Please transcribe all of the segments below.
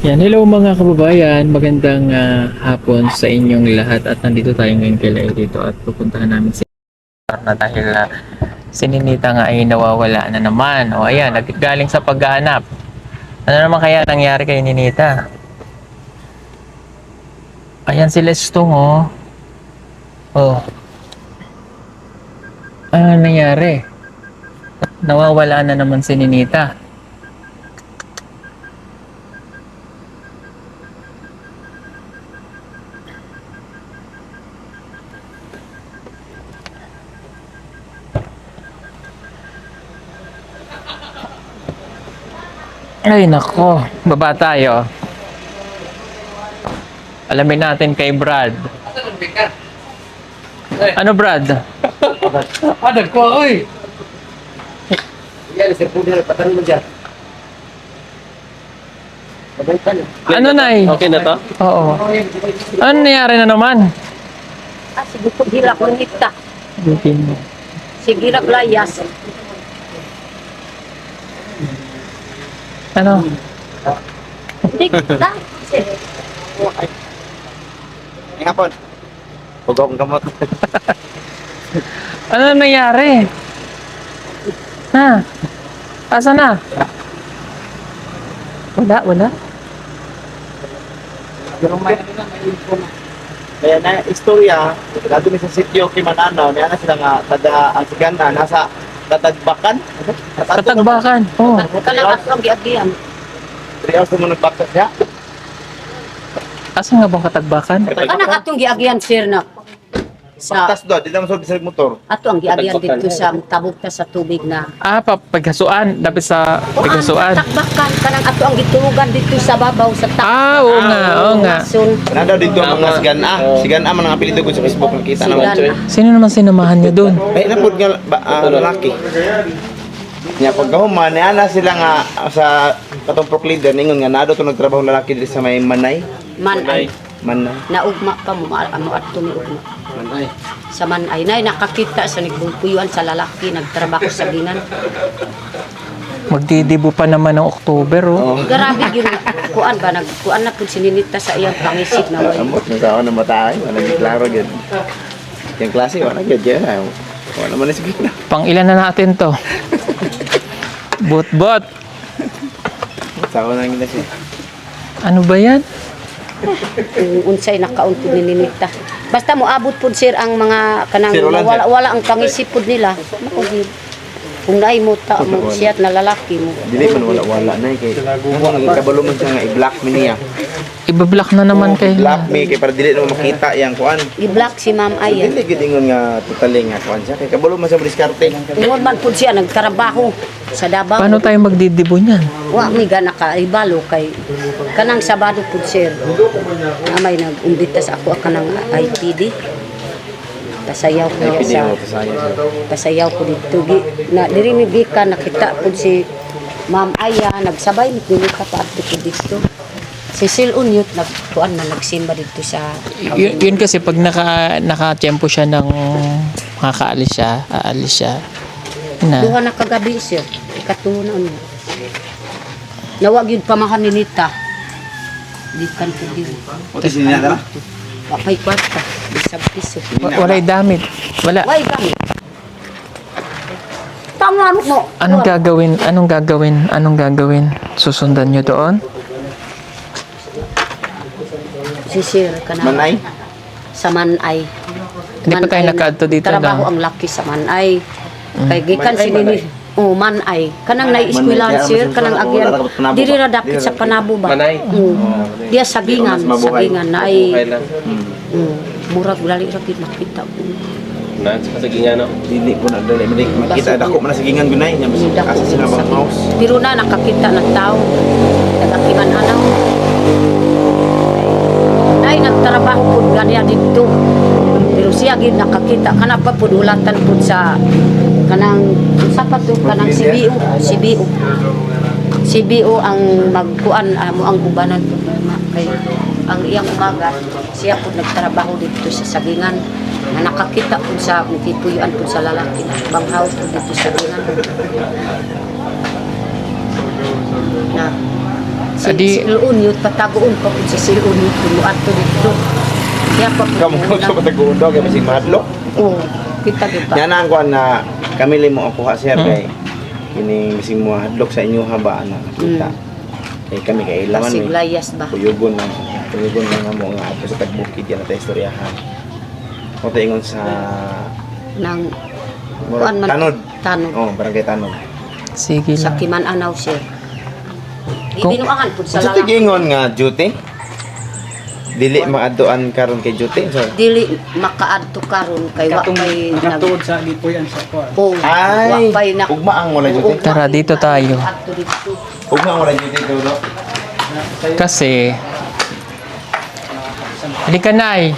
Yan, hello mga kababayan, magandang hapon sa inyong lahat at nandito tayo ngayon kay Lai dito at pupuntahan namin si na dahil si Ninita nga ay nawawala na naman. O ayan, galing sa paghahanap. Ano naman kaya nangyari kay Ninita? Ayan si Lestong oh. Oh. Ano nangyari? Nawawala na naman si Ninita. Ay nako, baba tayo. Alamin natin kay Brad. Ano Brad? Ada ko oy. Yan sa puder patan mo diyan. Ano Nay? Okay na to? Oo. Ano nangyari na naman? Sige po hilak ng hita. Bitin mo. Sige hilak layas. Ano? Tika. Ngapon. Pugong kamot. Ano nangyari? Ha? Asa na? Wala. Kaya na istorya, dito mi sa sitio Kimananaw, niya na sila nga taga ang sigana nasa Katagbakan. Katagbakan. Oh. Kalakas ang giagian. 3 hours mo nagbaktas siya. Asa nga bang katagbakan? Anak atong giagian sir na sa Baktas do, di naman sa bisag motor. ato ang giagian dito sa tabog ta sa tubig na. Ah, paghasuan. Dapat sa paghasuan. Takbakan kanang ato ang giturugan dito sa babaw sa tak. Ah, oo nga. Sun. Nadaw dito ang mga sigana. Sigana man ang apelyido ko sa Facebook nakita naman. Sigana. Sino naman sinamahan niyo doon? Ay napod nga lalaki. Nya pagkahuman niya na sila nga sa katong prok leader ningon nga nado to nagtrabaho lalaki diri sa may Manay. Manay. Manay. Naugma pa mo amo ato ni ugma. Sa Manay nay nakakita sa nagbupuyuan sa lalaki nagtrabaho sa ginan. Magdidibo pa naman ng October, oh. Grabe gyud kuan ba nagkuan na pud sininita sa iyang pangisip na way. Amot na sa na matay, wala gi klaro gid. Yung klase wala gid yan. Wala man sige na. Pang ilan na natin to? Bot. Sa na ngi siya. Ano ba yan? Kung unsay nakaon pud ni Ninita. Basta mo abot pud sir ang mga kanang Sir, wala, sir. wala ang pangisip pud nila. Mao gyud. Kung naay mo ta mo siya na lalaki mo. Dili man wala na kay. Kung kabalo man siya nga i-block mi niya. Ibablock na naman kay Block mi kay para dili na makita yang kuan. I-block si Ma'am Ayan. Dili gid ingon nga totally nga kuan siya kay kabalo man siya diskarte. Ingon man pud siya nagtrabaho sa Davao. Paano tayo magdidibo niyan? Wa mi gana ka ibalo kay kanang Sabado pud sir. Amay nag-umbita sa ako kanang IPD. Pasayaw ko Ay sa pinimo to saya siya. pasayaw ko dito na diri mi bika nakita pud si Ma'am Aya nagsabay mi ka pa adto ko dito. Si Sil Unyot nagkuan na nagsimba dito sa Yun kasi pag naka-tempo siya ng makakaalis siya, aalis siya. Na. duha na kagabi sir. Ikatulo na ano. Nawag yun pamahan ni Nita. Dikan po din. O ti sinina na. Wapay kwarta. Bisag piso. Walay damit. Wala. Why kami? Tama mo. Anong gagawin? Susundan nyo doon? Si Sir kana. Manay. Sa Manay. Hindi pa tayo nakaadto dito Trabaho lang. ang laki sa Manay. Kay gikan si Nini. Oh, Manay. Kanang na-eskwelahan Manay, sir, kaya kanang mas- agyan. wala ka panabo Diri ba? ra dapit Diri sa ra- panabo ba? Manay? Diya sagingan, Mas mabuhay. sagingan na ay Okay lang. murag dali ra gid makita ko. Na, sa sagingan, no? Dili po na dali makita dako man sa gingan gunay nya mas Dako asa sila sa ba mouse. Pero na nakakita ng tao. Nagakiman anaw. Ay nagtrabaho pud ganiya dito. Pero siya gid nakakita kana pa pud ulatan pud sa kanang sa pa to kanang CBO ang magkuan mo ang ubanan pud kay ang iyang umaga siya pud nagtrabaho dito sa sagingan na nakakita pud sa kituyuan pud sa lalaki na banghaw pud dito sa sagingan na Si Adi- Silun yun, patagoon pa po si Silun yun, tuluan to dito. Kaya pa po. Kamu ko sa pataguon daw kay bising mahadlok. Oo, kita kita. Yan ang kuan na kami limo ako sir kay kini bising mahadlok sa inyo haba na kita. Eh kami kay ilaman Kasi ni layas ba? Kuyugon lang mo nga ato sa tagbukid yan at istoryahan. O ingon sa Nang Murag kuan man- Tanod. Tanod. Oh, barangay Tanod. Sige Sa lang. Kiman-Anaw sir. Kung- Ibinuangan po sa Sa lalaki. tigingon nga duty. Dili maaduan karon kay duty. So, Dili makaadto karon kay wa pay Nakatuod sa lipoyan sa kuan. Oh, ay, wa pay na. ugma ang wala duty. Tara, dito tayo. Adto dito. Ugma ang wala duty dulo. Kasi, halika Nay.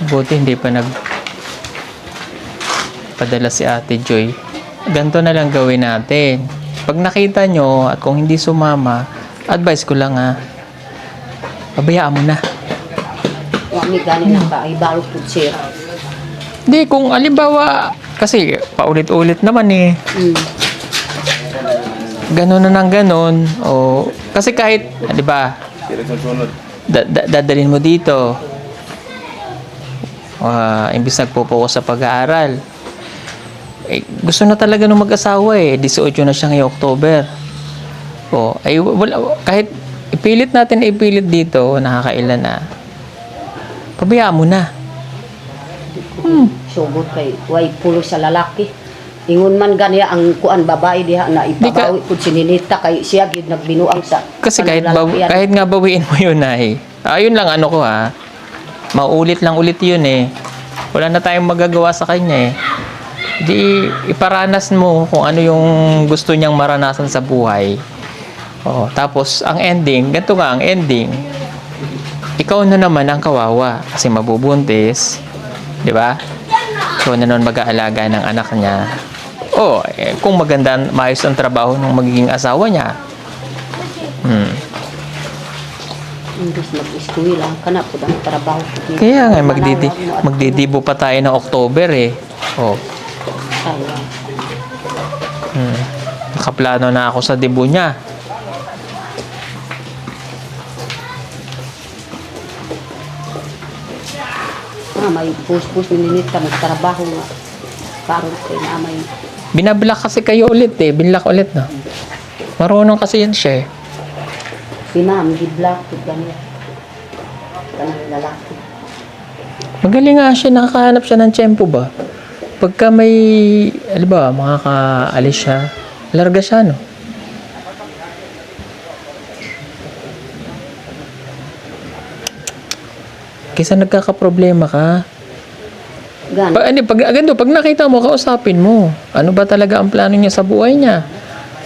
Buti hindi pa padala si Ate Joy. Ganito na lang gawin natin. Pag nakita nyo at kung hindi sumama, advice ko lang pabayaan mo na. Wa mi gani na pa ay balo pud sir. Hindi, kung alimbawa, kasi paulit-ulit naman Mm. Ganon na ng ganon. O, kasi kahit, di ba, Sila sunod. dadalhin mo dito. Imbis nagpo-focus sa pag-aaral. Gusto na talaga ng mag-asawa 18 na siya ngayong October. Kahit ipilit dito, nakakailan na. Pabayaan mo na. Sugod kay way pulo sa lalaki. Ingon man ganiya ang kuan babae diha na ipabawi pud si Ninita kay siya gid nagbinuang sa Kasi kanang lalakihan. kahit nga bawiin mo yun ayun lang ano ko maulit lang ulit yun wala na tayong magagawa sa kanya di iparanas mo kung ano yung gusto niyang maranasan sa buhay. Tapos ang ending, ganito nga ang ending, ikaw na naman ang kawawa kasi mabubuntis, di ba? Ikaw na naman mag-aalaga ng anak niya. Kung maganda, maayos ang trabaho ng magiging asawa niya. Imbis mag-school lang kana pud ang trabaho. Kaya nga, magdidibo pa tayo ng October Nakaplano na ako sa dibo niya. May pus-pus ni Ninita magtrabaho nga. Karon kay na may Binablock kasi kayo ulit Binlock ulit na. Marunong kasi yan siya pinam giblock pud ganiya. Kanang lalaki. Magaling nga siya, nakakahanap siya ng tiyempo ba? Pagka may, makakaalis siya, larga siya, no? Kaysa nagkakaproblema ka. Pag nakita mo, kausapin mo. Ano ba talaga ang plano niya sa buhay niya?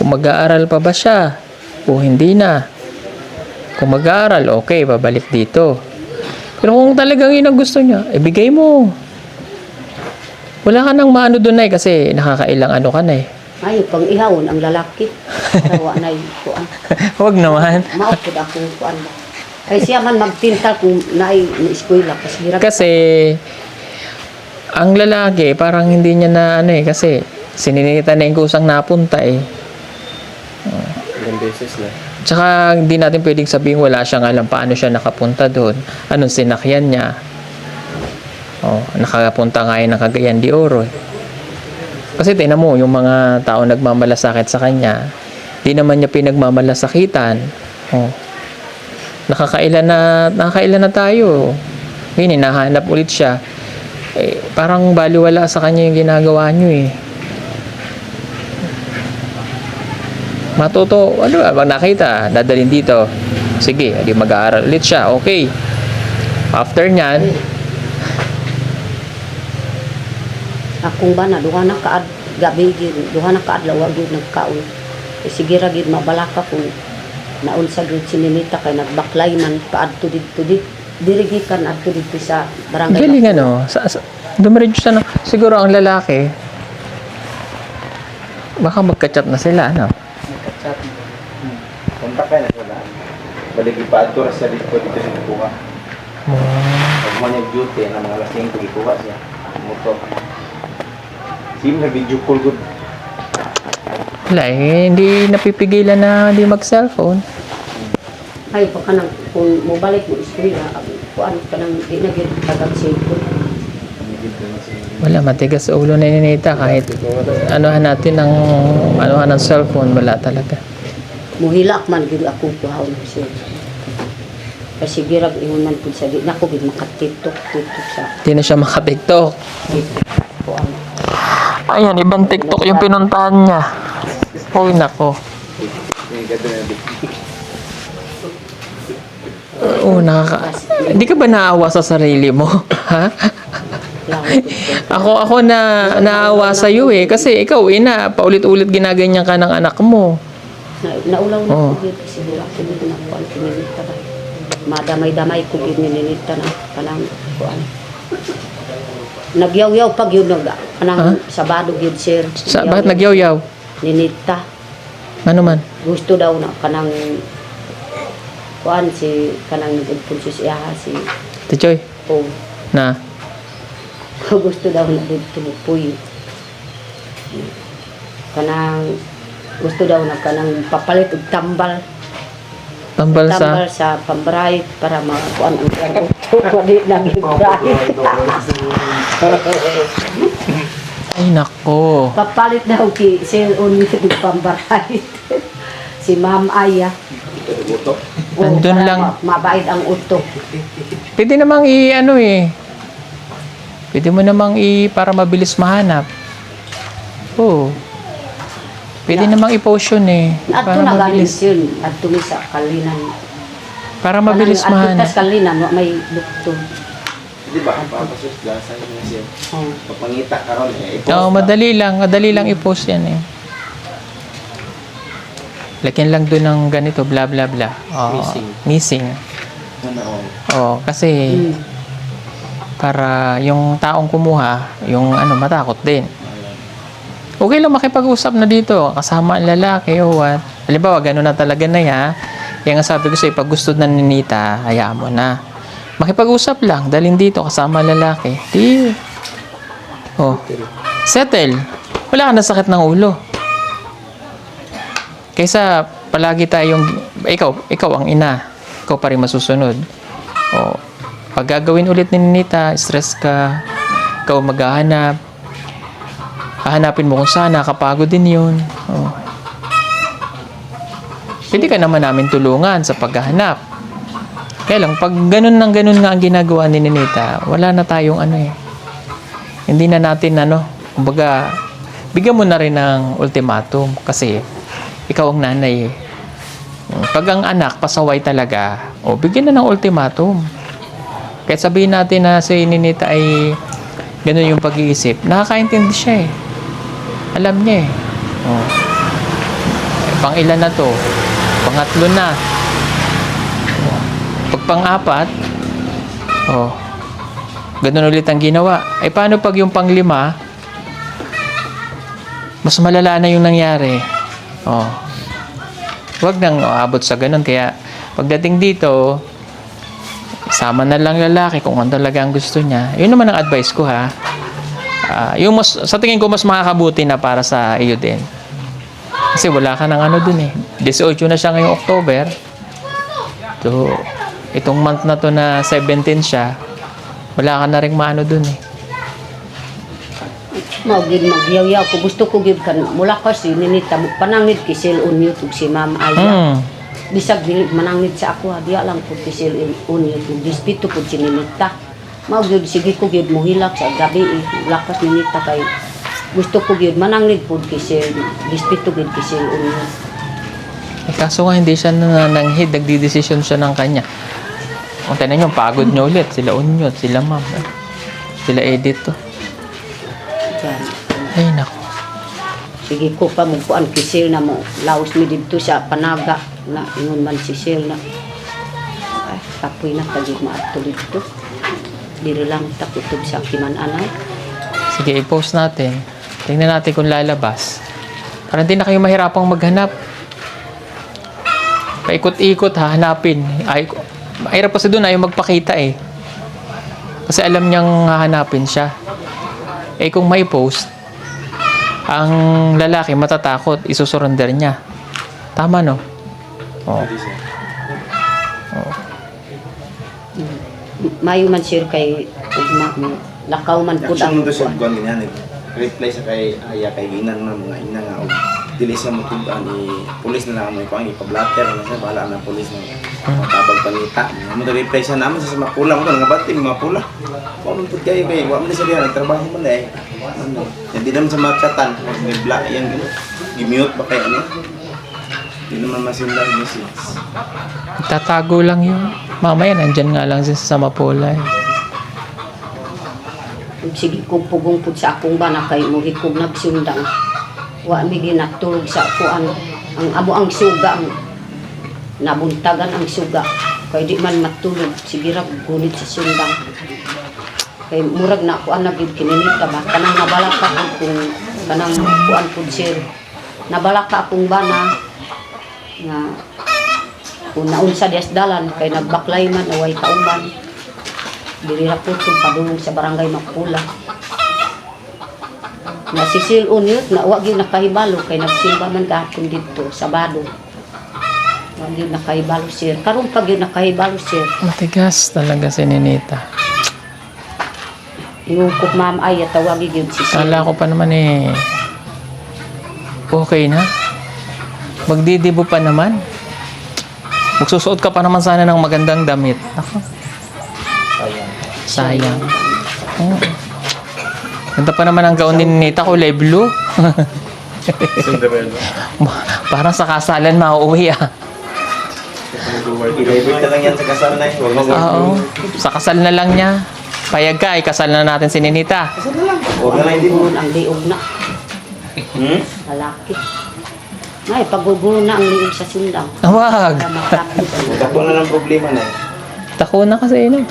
Kung mag-aaral pa ba siya? O hindi na? Kung mag-aaral, okay, babalik dito. Pero kung talagang yun ang gusto niya, ibigay mo. Wala ka nang maano doon kasi nakakailang ano ka na Ay, pang ihawon ang lalaki. Tawa na yung kuan. Huwag naman. Maupod ako kuan ba. Kay siya man magtintal kung naay na eskwela kasi hirap. Kasi, ang lalaki, parang hindi niya na kasi sininita na yung kusang napunta Ilang beses na. Tsaka, hindi natin pwedeng sabihin wala siyang alam paano siya nakapunta doon. Anong sinakyan niya. Nakapunta nga yun ng Cagayan de Oro. Kasi tingnan mo, yung mga tao nagmamalasakit sa kanya, di naman niya pinagmamalasakitan. Nakakailan na tayo. Ngayon, hinahanap ulit siya. Parang baliwala sa kanya yung ginagawa niyo Matuto, pag nakita, dadalhin dito. Sige, di mag-aaral ulit siya. Okay. After nyan, Akong bana duha na kaad gabi gid, duha na kaadlaw gid nagkaon. Sige ra gid mabalaka kung naunsa gid si Ninita kay nagbaklay man paadto didto dirigikan adto didto sa barangay. galing dumiretso siya siguro ang lalaki, baka magka-chat na sila, Kontak kayo na sila. Balik ipaadto ra sa dito sa kuha. Pag mo niya duty na mga lasing ko ikuha siya. Moto. Sim na video call good. Wala eh, hindi napipigilan na hindi mag-cellphone. Ay, pa ka nang, kung mobalik mo eskwela, kuan ka nang, di na gid tagang cellphone. Wala, matigas sa ulo na Ninita kahit anuhan natin ng cellphone, wala talaga. Muhilak man gid ako kuhaon siya. Kasi girag ingon man pud sa di na ko gid maka-TikTok sa Hindi na siya maka-TikTok. kuan. Ayan, ibang TikTok yung pinuntahan niya. Uy, nako. Hindi ka ba naawa sa sarili mo? Ha? Ako naawa sa iyo eh. Kasi ikaw, paulit-ulit ginaganyan ka ng anak mo. Naulaw na Oh. ko gid kasi wala ko gid na kuan kinilita ba. Madamay-damay ko gid nilinita na kanang kuan. Nagyaw-yaw pag yun kanang Sabado gid sir. Bakit nagyaw-yaw? Ninita. Ano man? Gusto daw na kanang kuan si kanang nagpun si iyaha si Tichoy, oh na. gusto daw na dito puy. Kanang gusto daw na kanang papalit og tambal Tambal sa... sa pambrayit para makuan ang uto di na gibrayit. Ay, nako. Papalit daw ki cellphone ni pambrayit. Si Ma'am Aya. Andun para lang. Mabait ang uto. Pwede namang Pwede mo namang para mabilis mahanap. Oo. Pwede namang i-post yun eh. Adto Para na galing mabilis. yun. Adto mi sa kalinan. Para mabilis Adto mahanap. tas kalinan wa may lukto. Di ba? Papasus gasa niya siya. Oh. Papangita karon eh. Oo, madali lang i-post yan eh. Lagyan lang doon ng ganito, bla bla bla. Oo, missing. Oo, kasi para yung taong kumuha, yung matakot din. Okay lang makipag-usap na dito, kasama ang lalaki o what. Halimbawa, gano'n na talaga na ya. Kaya nga sabi ko sa'yo, pag gusto na ni Ninita, hayaan mo na. Makipag-usap lang, dalhin dito, kasama ang lalaki. Di. Oh. Settle. Wala ka na sakit ng ulo. Kaysa palagi tayong, ikaw ang ina. Ikaw pa rin masusunod. Oh. Pag gagawin ulit ni Ninita, stress ka, ikaw maghahanap, hahanapin mo kung saan, nakapagod din yun. Oh. Pwede ka naman namin tulungan sa paghahanap. Kaya lang, pag ganun nga ang ginagawa ni Ninita, wala na tayong hindi na natin kumbaga, bigyan mo na rin ng ultimatum kasi ikaw ang nanay eh. Pag ang anak, pasaway talaga, bigyan na ng ultimatum. Kahit sabihin natin na si Ninita ay ganun yung pag-iisip, nakakaintindi siya eh. Alam niya eh. Pang ilan na to? Pangatlo na. Pag pang-apat, ganun ulit ang ginawa. Paano pag yung pang-lima, mas malala na yung nangyari? Huwag nang abot sa ganun. Kaya, pagdating dito, sama na lang lalaki kung ano talaga ang gusto niya. Yun naman ang advice ko ha. Sa tingin ko mas makakabuti na para sa iyo din. Kasi wala ka ng dun eh. 18 na siya ngayong October. So, itong month na to na 17 siya, wala ka na rin maano dun eh. Gid magyaw-yaw ko gusto ko gid kan mula kasi Ninita panangit ki cellphone YouTube si Ma'am Aya. Bisag dili manangit sa ako diya lang pud ki cellphone YouTube dispito pud si Ninita. Mao gyud sige ko gyud mohilak sa gabi lakas Ninita kay gusto ko gyud manangit pud ki dispito gyud ki cellphone. Kaso nga hindi siya nananghid, nagdidesisyon siya ng kanya. Kung tayo nyo, pagod nyo ulit. Sila Unyot, sila Ma'am. Sila Edit to. Yan. Ay, naku. Sige ko pa mo kuan ki sale na mo laos mi didto sa Panaga na ingon man si sale na. Ay, kapoy na kagid maadto dito. Diri lang takutob sa Kiman-Anay. Sige, i-post natin. Tingnan natin kung lalabas. Para hindi na kayo mahirapang maghanap. Paikot-ikot ha, hanapin. Mahirap kasi doon, ayaw magpakita eh. Kasi alam niyang hahanapin siya. Kung may post, Ang lalaki matatakot, isusurrender niya. Tama, no? Oh. Mayo man sir kay lakaw man pud ang Action mo to sa buwan ganyan. Reply sa kay aya kay ginan na mga ina nga og dili siya mo tudan ni pulis na lang mo ipang ipablatter na siya bala na pulis na matabag panita. Mo to reply siya naman sa mapula mo to nga bati mga pula. Wa man pud kayo kay wa man siya diha nagtrabaho man eh. Hindi naman sa matchatan may black yan gi-mute ba kay ano? Hindi naman masindan yung message. Tatago lang yun. Mamaya, nandyan nga lang siya sa Mapula. sige kog pugong pud sa akong bana kay mo hikog nagsundang. Wa mi ginatulog sa kuan ang amo ang suga ang nabuntagan ang suga kay di man matulog sige ra gunit sa sundang. Kay murag na kuan na gid kininita ba kanang nabalak ka kung kanang kuan pud sir. Nabalak ka akong bana nga kung naunsa dias dalan kay nagbaklay man away kauban diri ra po padulong sa barangay Mapula na sisilon yun na wag yun nakahibalo kay nagsimba man kahapon dito Sabado wag yun nakahibalo sir karon pag yun nakahibalo sir Matigas talaga si Ninita. yung kung ma'am ay tawagin yun si sir Kala ko pa naman okay na. Magdidibo pa naman. Magsusuot ka pa naman sana ng magandang damit. Ako. Sayang. Oh. Ganda pa naman ang gown ni Ninita, kulay blue. Cinderella. Parang sa kasalan mauuwi ah. I-debut na lang yan sa kasal na eh. Huwag mo Oo. Sa kasal na lang niya. Payag ka, ikasal na natin si Ninita. Huwag na lang hindi mo. Paggugulo ang liog na lalaki ay paggugulo na ang liog sa sundang Wag. para matapos Ako na lang problema na eh. Tako na kasi no.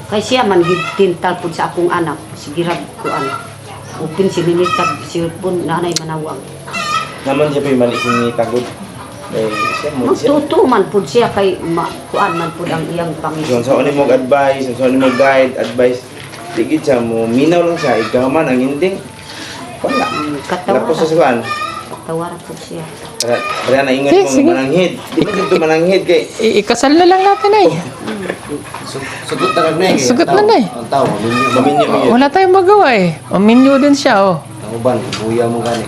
kay siya man tintal pud sa akong anak sige ra kuan upin si Ninita silpon nanay manawag Naman siya pa yung mali si Tagod. Eh, siya mo siya. magtuto man pud siya kay kuan man pud ang iyang Kung pangison saan mo advice, kung saan mo guide, advice, tigit siya mo, minaw lang siya, ikaw man ang ending. Wala. Tapos sa suwan, katawaran pud siya para na ingat mo Sige. mananghid. Di ba dito mananghid kay Ikasal na lang natin ay. Sugot na kami eh. Sugot na na eh. Ang tao, maminyo. maminyo mo yun. Wala tayong magawa eh. Maminyo din siya oh. Ang uban, buya mo gani.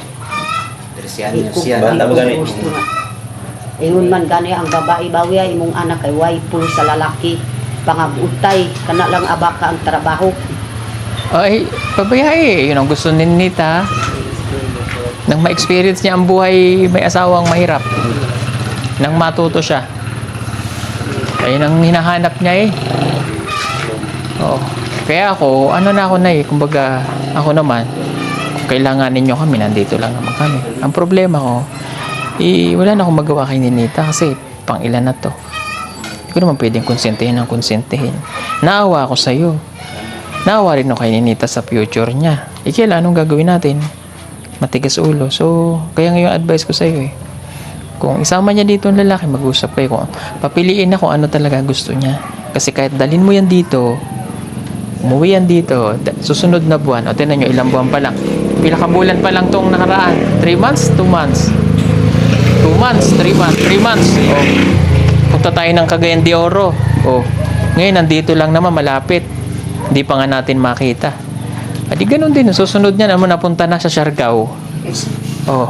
Tersiyan niya siya. Bata ba gani? Ingon man gani ang babae bawi ay imong anak kay way pulo sa lalaki pangabutay kana lang abaka ang trabaho Ay, pabayay. Yun ang gusto ni Ninita. Nang ma-experience niya ang buhay may asawang mahirap. Nang matuto siya. Ayun ang hinahanap niya eh. Oo. Kaya ako, ano na ako na eh. Kumbaga, ako naman, kung kailangan ninyo kami, nandito lang naman kami. Ang problema ko, wala na akong magawa kay Ninita kasi pang ilan na to. Hindi ko naman pwedeng konsentihin ng konsentihin. Naawa ako sa'yo. Naawa rin ako kay Ninita sa future niya. Kailan anong gagawin natin? Matigas ulo. So, kaya ngayon advice ko sa'yo eh. Kung isama niya dito ang lalaki, mag-usap kayo. Kung papiliin na kung ano talaga gusto niya. Kasi kahit dalhin mo yan dito, umuwi yan dito, susunod na buwan, o tinan nyo, ilang buwan pa lang. Pilakabulan pa lang tong nakaraan. 3 months, 2 months. 2 months, 3 months, 3 months. O, punta tayo ng Cagayan de Oro. O, ngayon, nandito lang naman, malapit. Hindi pa nga natin makita. Adi ganun din, susunod niya naman napunta na sa Siargao. Oh,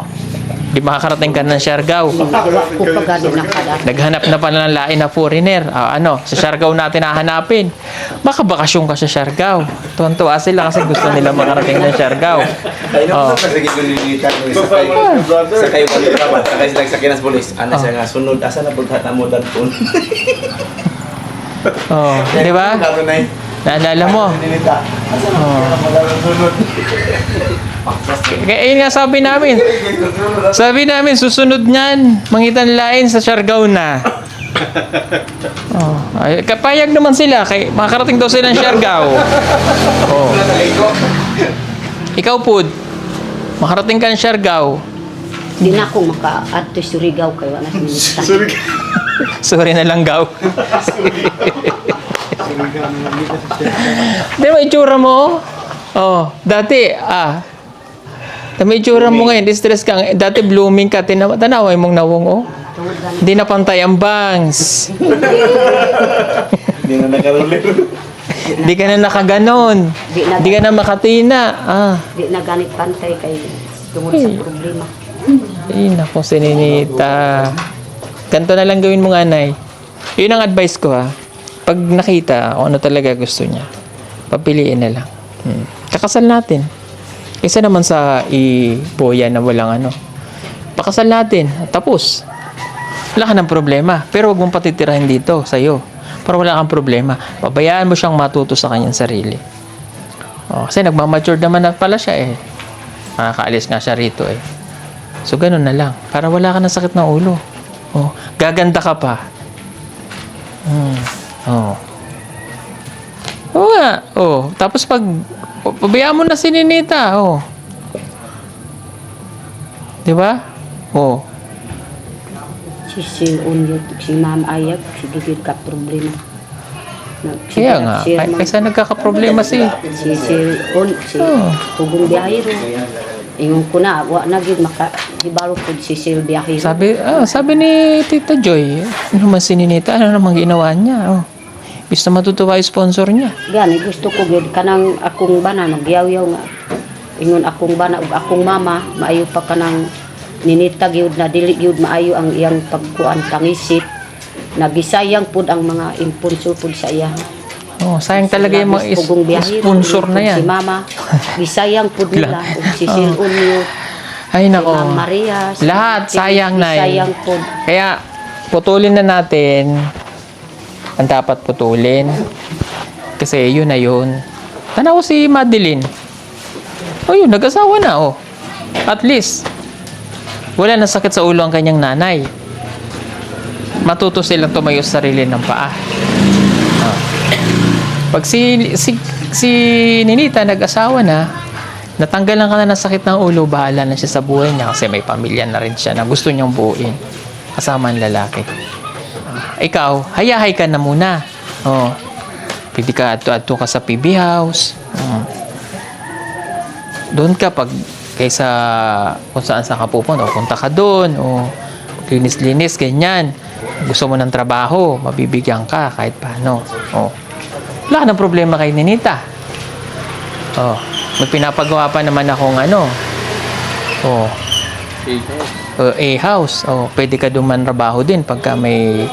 di makakarating ka ng Siargao. Wala ko pa gani nakada Naghanap na pala ng lain na foreigner. Sa Siargao natin hahanapin. Baka bakasyon ka sa Siargao. Tuwan-tuwa sila kasi gusto nila makarating ng Siargao. Ay, Oh. naman sa pagkakit ko nilita ko sa kayo palitraban, sakay sila sa kinas polis. Ano siya nga, sunod, asa na punta na mo dadpon. Oh, di ba? Naalala mo? Kaya yun nga sabi namin. Sabi namin, susunod niyan, mangitan lain sa Siargao na. Oh, ay, kapayag naman sila. Kay, makakarating daw sila ng Siargao. Oh. Ikaw, Pud, makarating ka ng Siargao. di na ko maka-adto Surigao kay wala sa Ninita Sorry na lang, Gaw. Di ba itsura mo? Oh, dati, May itsura mo ngayon, distress ka. Dati blooming ka, tanaway mong nawong, oh. Tungod gani. Hindi na pantay ang bangs. Hindi na nakarulir. Hindi ka na nakaganon. Hindi ka na makatina. Di na ganit pantay kay tungod sa problema. Ay, naku, si Ninita. Ganito na lang gawin mo nga, Nay. Yun ang advice ko, ha. Pag nakita kung ano talaga gusto niya, papiliin na lang. Kakasal natin. Kaysa naman sa iboya na walang ano. Pakasal natin. Tapos. Wala ka ng problema. Pero huwag mong patitirahin dito, sa'yo. Para wala kang problema. Pabayaan mo siyang matuto sa kanyang sarili. Kasi nagmamature naman na pala siya, eh. Makakaalis nga siya rito, eh. So, ganun na lang. Para wala ka ng sakit ng ulo. Gaganda ka pa. Oo nga. Tapos pag pabayaan mo na si Ninita. Di ba? Si Unyo, si Ma'am Ayag, si Gigit ka problema. Kaya nga. Kaysa nagkakaproblema si Pugong Biyahiro. Ingon ko na, wa na gyud makahibalo pud si Sylvia Hiro. Sabi ni Tita Joy, ano man si Ninita, ano namang ginawa niya? Gusto matutuwa yung sponsor niya. Gani gusto ko gyud kanang akong bana nagyaw-yaw nga. Ingon akong bana ug akong mama maayo pa kanang Ninita gyud na dili gyud maayo ang iyang pagkuan pangisip. Nagisayang pud ang mga imponsor pud sa iya. Sayang talaga yung mga sponsor na yan. Si Mama, gisayang pud nila ug si Sil Unyo. Ay nako. Si Ma'am Maria. Lahat sayang na. Sayang pud. Kaya putulin na natin ang dapat putulin. Kasi yun na yun. Tanaw si Madeline. Yun, nag-asawa na, At least, wala na sakit sa ulo ang kanyang nanay. Matuto silang tumayo sa sarili ng paa. Pag si Ninita nag-asawa na, natanggalan ka na ng sakit ng ulo, bahala na siya sa buhay niya kasi may pamilya na rin siya na gusto niyang buuin kasama ang lalaki. Ikaw, hayahay ka na muna. Pwede ka ato ka sa PB House. Doon ka pag kaysa kung saan ka pupunta, punta ka doon, linis-linis, ganyan. Gusto mo ng trabaho, mabibigyan ka kahit paano. Wala ka ng problema kay Ninita. Magpinapagawa pa naman akong A-house. Pwede ka duman trabaho din pagka may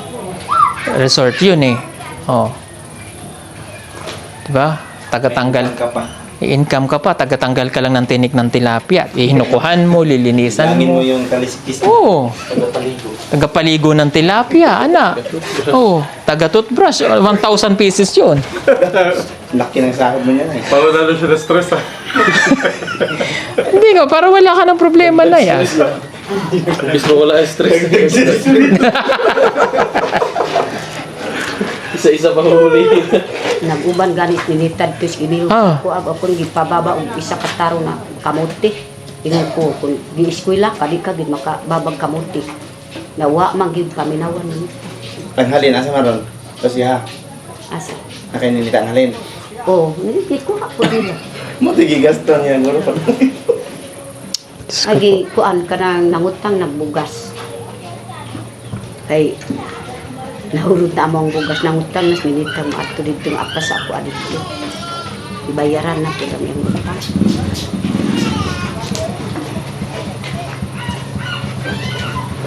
resort yun, eh. Diba? Tagatanggal ka pa. income ka pa, tagatanggal ka lang ng tinik ng tilapia. Hinukuhan mo, lilinisan Langin mo. mo yung kaliskis. Tagapaligo ng tilapia, anak. Taga-toothbrush. 1,000 pieces yun. Laki ng sahod mo yan, eh. Paano lalo siya na-stress, Hindi ka, para wala ka ng problema na yan. Gusto ko lang stress. Isa-isa pang huli. Naguban ganit Ninita tus gibiro ko ako gipababa og isa ka taro na kamote. Ingon ko kung di eskwela kadi ka gid makababag kamote. Nawa man gid paminawan ni. Tanghalin, asa maron? Kasi Asa. nakainilita ang halin. Nilipit ko ako nila. Mo tigigaston yan, guro pa. Agi kuan kanang nangutang nagbugas. Kay nahulog na among bugas nangutang nas Ninita mo ato dito ng apas ako adito. Ibayaran na ko ang iyang utang.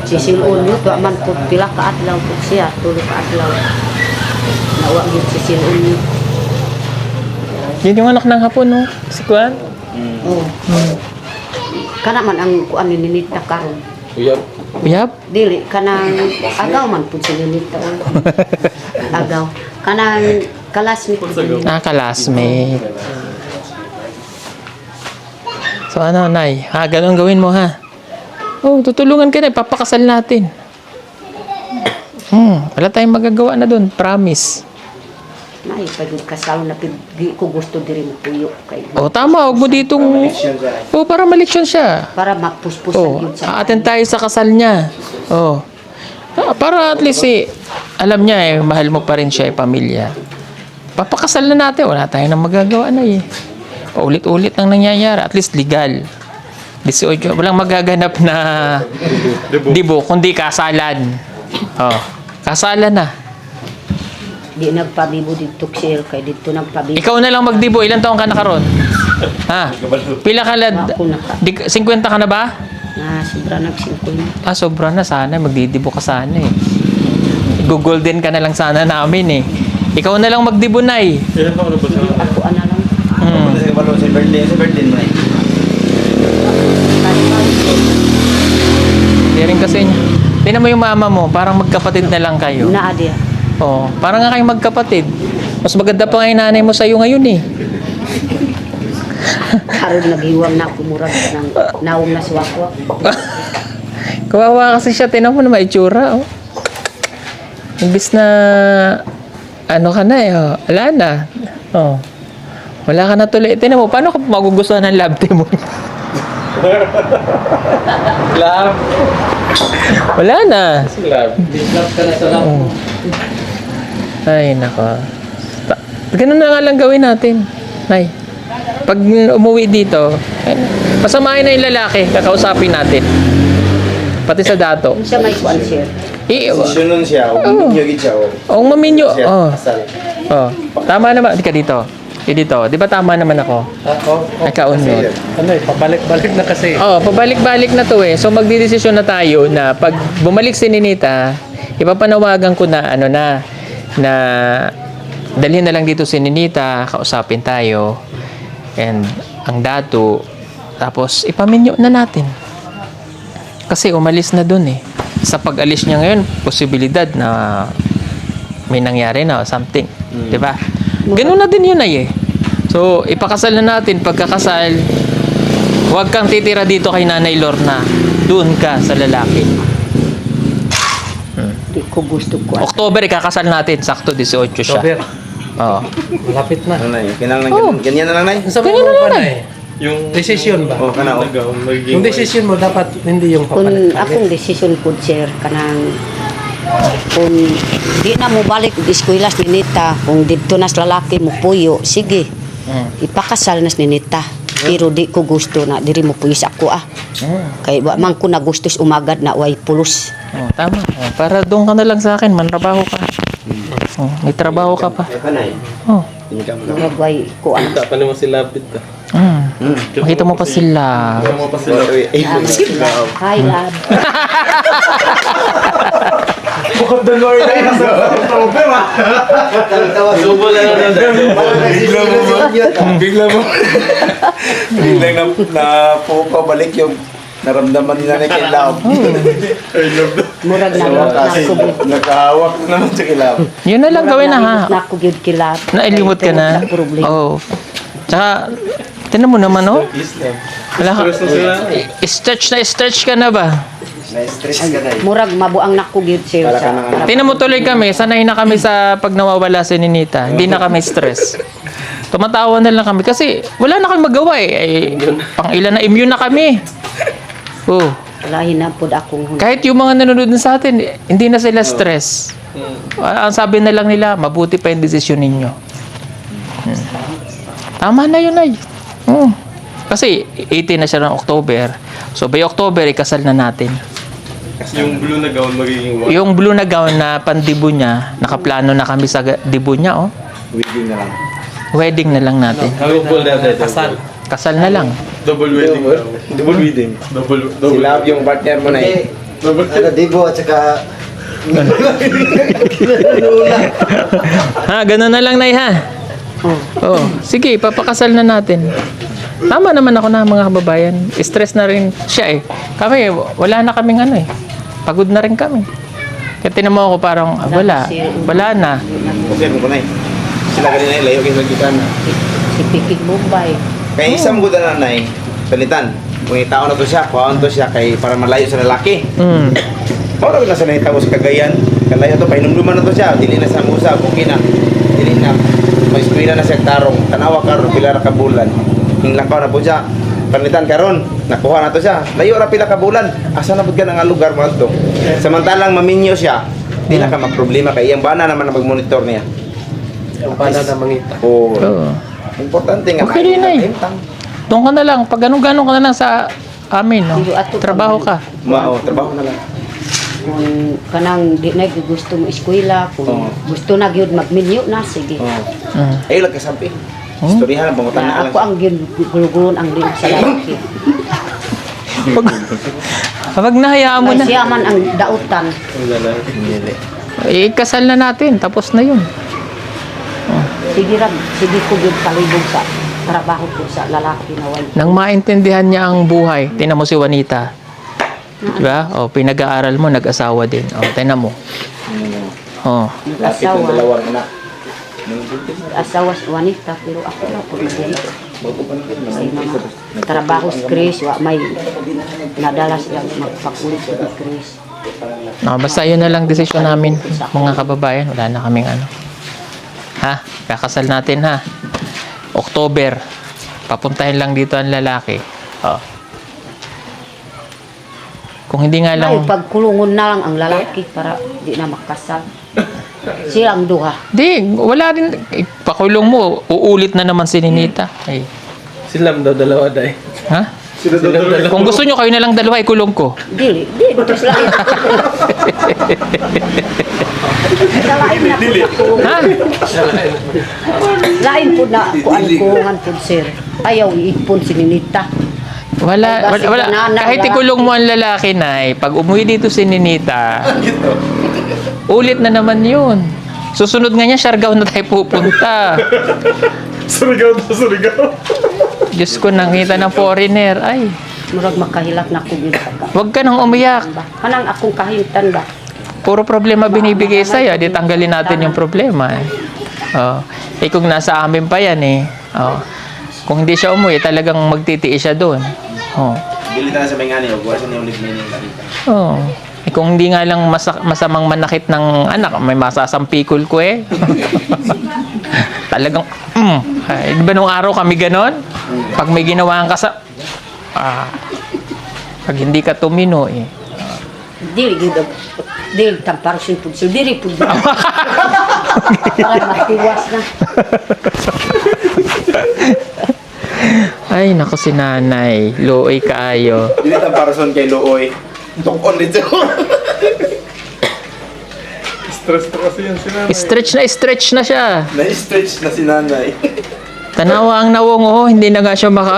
Sisilun nyo, tuwa man po pila ka adlaw po siya, tulo ka adlaw. Nawa yun sisilun nyo. Yun yung anak ng hapon, no? Si Kuan? Kana man ang kuan ni Ninita karon. Yap. Dili kanang agaw man pud si Ninita o. Agaw. Kanang classmate pud si Ninita. Classmate. So ano, Nay? Ganun gawin mo, ha? Tutulungan ka na. Papakasal natin. Wala tayong magagawa na doon. Promise. Nay, pag kasal na di ko gusto diri mo puyo kay. Tama. Huwag mo ditong... para maliksyon siya. Para magpuspusan yun sa Attend tayo sa kasal niya. Para at least, alam niya, mahal mo pa rin siya, pamilya. Papakasal na natin. Wala tayong nang magagawa na, Paulit-ulit nang nangyayari. At least legal. 18, walang magaganap na dibo, kundi kasalan. Oh, kasalan na. Di nagpabibo dito sir, kay dito nagpabibo. Ikaw na lang magdibo, ilang taon ka na karon? Ha? Pila ka lad? Ako na ka. 50 ka na ba? Na sobra nag-50. Sobra na sana, magdidibo ka sana eh. Go-golden ka na lang sana namin eh. Ikaw na lang magdibo, Nay. Ilan taon na ba siya? Ako ana lang. Ano sa kabalo sa birthday mo na. Hindi rin kasi niya. Tingnan mo yung mama mo, parang magkapatid na lang kayo. Na dia. Oo, parang nga kayong magkapatid. Mas maganda pa nga yung nanay mo sa'yo ngayon eh. Karon naghiwang na ako murag ng naong na suwakwa. Kawawa kasi siya, tingnan mo na may itsura. Oh. Imbis na, ano ka na eh, oh. Wala na. Oh. Wala ka na tuloy. Tingnan mo, paano ka magugustuhan ng love team mo? Love. Wala na. Love. Love ka na sa love. Oh. Ay, nako. Ganun na nga lang gawin natin. Nay, pag umuwi dito, pasamahin na yung lalaki, kakausapin natin. Pati sa dato. Siya may kuan sir. Sunon siya, uminyo gid siya. Ang maminyo. Siya, Oh. kasal. Oh. Tama naman. Di ka dito. Dito. Di ba tama naman ako? Nakaunod. Ano eh, pabalik-balik na kasi. Oh, pabalik-balik na to eh. So magdidesisyon na tayo na pag bumalik si Ninita, ipapanawagan ko na ano na dalhin na lang dito si Ninita, kausapin tayo. And ang dato, tapos ipaminyo na natin. Kasi umalis na dun eh. Sa pag-alis niya ngayon, posibilidad na may nangyari na o something. Di ba? Ganun na din yun ay eh. So, ipakasal na natin. Pagkakasal, huwag kang titira dito kay Nanay Lorna. Doon ka sa lalaki. Di ko gusto ko. October, ikakasal natin. Sakto, 18 siya. October. Oo. Malapit na. Ano na yun? Kinang Oh. ganyan na lang na yun. Sabi mo pa na eh. Yung Desisyon ba? Oh, kana oh. Yung desisyon mo dapat hindi yung Kung papalit. akong desisyon po sir kanang kung di na mo balik di eskwela ni Nita, kung dito nas lalaki mo puyo, sige. Ipakasal nas ni Nita. Pero di ko gusto na diri mo puyo sa ako Kay wa man ko na gustos umagad na way pulos. Oh, tama. Oh, para doon ka na lang sa akin. Mantrabaho ka. Oh, may trabaho ka pa. Oh. Murag way ko ano. Kita pa naman si Lapid ka. Makita mo pa sila. Ano mo pa sila? Hi love. Bukod doon mo rin na sa problem ah. Subo lang na Biglang na pupa balik yung naramdaman nila ni Kilaw. Murag na nakugid. Nakahawak na naman sa Kilaw. Yun na lang gawin na ha. Nakugid kilap. Nailimot ka na. Oh. Tsaka, tinan mo naman oh. Wala ka. Stretch ka na ba? Na-stress ka na eh. Murag mabuang nakugid sir Para ka sa. nang Tinan mo tuloy kami. Sanay na kami sa pag nawawala si Ninita. Hindi na kami stress. Tumatawa na lang kami. Kasi wala na kami magawa eh. Pang ilan na immune na kami. Oh. Lahi na pod akong Kahit yung mga nanonood na sa atin, hindi na sila stress. Ang sabi na lang nila, mabuti pa yung desisyon ninyo. Tama na yun ay. Kasi 18 na siya ng October. So by October, ikasal na natin. Yung blue na gown magiging white. Yung blue na gown na pandibo niya, nakaplano na kami sa dibo niya, oh. wedding na lang. Wedding na lang natin. Double na tayo. Kasal. Kasal na lang. Double wedding. Double wedding. Double. Si Love yung partner mo na eh. Double. Dibo at saka Ha, ganun na lang, Nay, ha? Oo. Sige, papakasal na natin. Tama naman ako na, mga kababayan. Stress na rin siya eh. Kami, wala na kaming ano eh. Pagod na rin kami. Kaya tinan mo ako parang, wala. Wala na. Kasi mo na eh. Sila kanina layo kayo nagkitan. si Pikit Bombay. Kaya isang mo na nanay, palitan. Kung itao na to siya, kuhaan to siya kay para malayo sa lalaki. Para na sa nahitabo sa Cagayan. Kalayo to, painumduman na to siya. Dili na sa musa, okay na. Dili na. May eskwela na siya tarong. Tanawa karon pila ra ka bulan. Hinglakaw na po siya. Palitan karon, nakuha na to siya. Layo ra pila ka bulan. Asa na pud ka nga lugar mo to? Samantalang maminyo siya, di na ka magproblema kay iyang bana naman na mag-monitor niya. yung pala na mangita. Oo. Oo. Importante nga. Okay rin, Nay. Doon ka na lang. Pag ganun-ganun ka na lang sa amin, no? Dito ato Trabaho ka. Trabaho na lang. Kung kanang di na gusto mo eskwela, kung Oo. gusto na gyud magminyo na sige. Ay, lang kasabi. Istoryahan, bangutan na Na lang. ako ang gulugulon ang liog sa lalaki. Wag na, hayaan mo Kay na. siya man ang dautan. Ikasal na natin, tapos na yun. Sige rag, sige ko gyud palibog sa trabaho ko sa lalaki na way. Nang maintindihan niya ang buhay, tinan mo si Juanita. Diba? O, pinag-aaral mo, nag-asawa din. O, tinan mo. O, Lapit ng dalawang anak. Asawa sa wanita pero ako na po nagdiri. Bago pa natin. May mga trabaho sa Chris, wa may nadala siya magpakulit sa Chris. no, basta yun na lang desisyon namin, mga kababayan. Wala na kaming ano. Ha? Kakasal natin, ha? October. Papuntahin lang dito ang lalaki. O. Kung hindi nga Ay, lang... pagkulungon na lang ang lalaki para di na makasal. Sila ang duha. Di, wala rin. Pakulong mo, uulit na naman si Ninita. Ay. Silam daw dalawa day. Ha? Kung gusto nyo, kayo na lang dalawa, ikulong ko. Dili, dito sa lain. Sa lain na po na kulungan. Ha? Lain po na kulungan po, sir. Ayaw iipon si Ninita. Wala, Ay, wala. basi Kahit banana, ikulong mo ang lalaki na, pag umuwi dito si Ninita, ulit na naman yun. Susunod nga niya, Siargao na tayo pupunta. Surigao. Diyos ko, nakita ng foreigner. Ay, Murag makahilak na ko yun. wag ka nang umiyak. Kanang akong kahintan ba? Puro problema binibigay sa'yo. Di tanggalin natin yung problema. Oh. Eh kung nasa amin pa yan eh. Oh. Kung hindi siya umuwi, talagang magtitiis siya doon. Oh. Bili na sa may ngani, huwag sa niyong ligmin yung kanita. Oh. Eh kung hindi nga lang masamang manakit ng anak, may masasampikol ko eh. Talagang, ay, di ba nung araw kami ganon? Pag may ginawa ka sa... pag hindi ka tumino eh. Dili gid dili tamparusin pud so dili pud para matiwas na. Ay, naku si nanay. Looy kaayo. Dili tang parason kay Looy. Tukon dito. Stress na kasi yan sila. Stretch na siya. Na-stretch na si nanay. Tanawa ang nawong, oh, hindi na nga siya maka...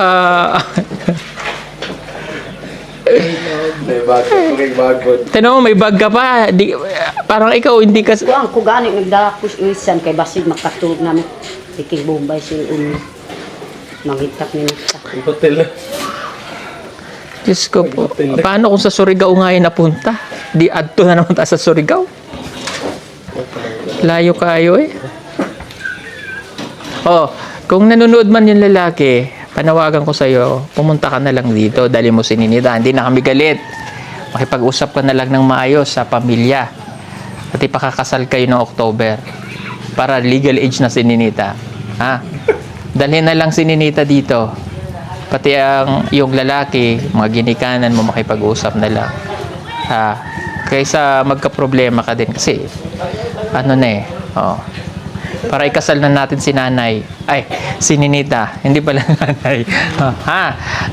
May bago. Tanaw mo, may bag ka pa. Di, parang ikaw, hindi ka... Kuan ko gani nagdala ko isan kay basig makatulog namin. Iking Bombay sil mangitak ni Nita. Hotel. Diyos ko po. Paano kung sa Surigao nga yung napunta? Di adto na naman tayo sa Surigao. Layo kayo eh. Oh, kung nanonood man yung lalaki, panawagan ko sa'yo, pumunta ka na lang dito, dali mo si Ninita. Hindi na kami galit. Makipag-usap ka na lang ng maayos sa pamilya. At ipakakasal kayo ng October. Para legal age na si Ninita. Ha? Dalhin na lang si Ninita dito. Pati yung lalaki, mga ginikanan mo, makipag-usap na lang. Ha? Kaysa magka-problema ka din. Kasi, ano na eh. Oh. Para ikasal na natin si nanay. Ay, si Ninita. Hindi pala nanay. Ha?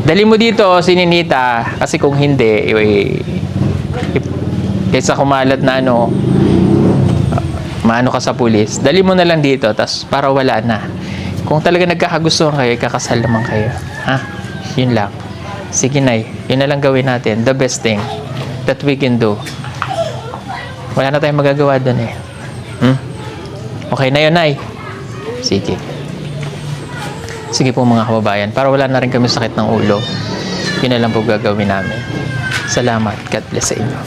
Dali mo dito si Ninita. Kasi kung hindi, kaysa kumalat na ano, maano ka sa pulis. Dali mo na lang dito. Tas para wala na. Kung talaga nagkakagustuhan kayo, kakasal naman kayo. Ha? Yun lang. Sige, Nay. Yun na lang gawin natin. The best thing that we can do. Wala na tayong magagawa doon eh. Okay na yun, Nay. Sige. Sige po mga kababayan. Para wala na rin kami sakit ng ulo. Yun na lang po gagawin namin. Salamat. God bless sa inyo.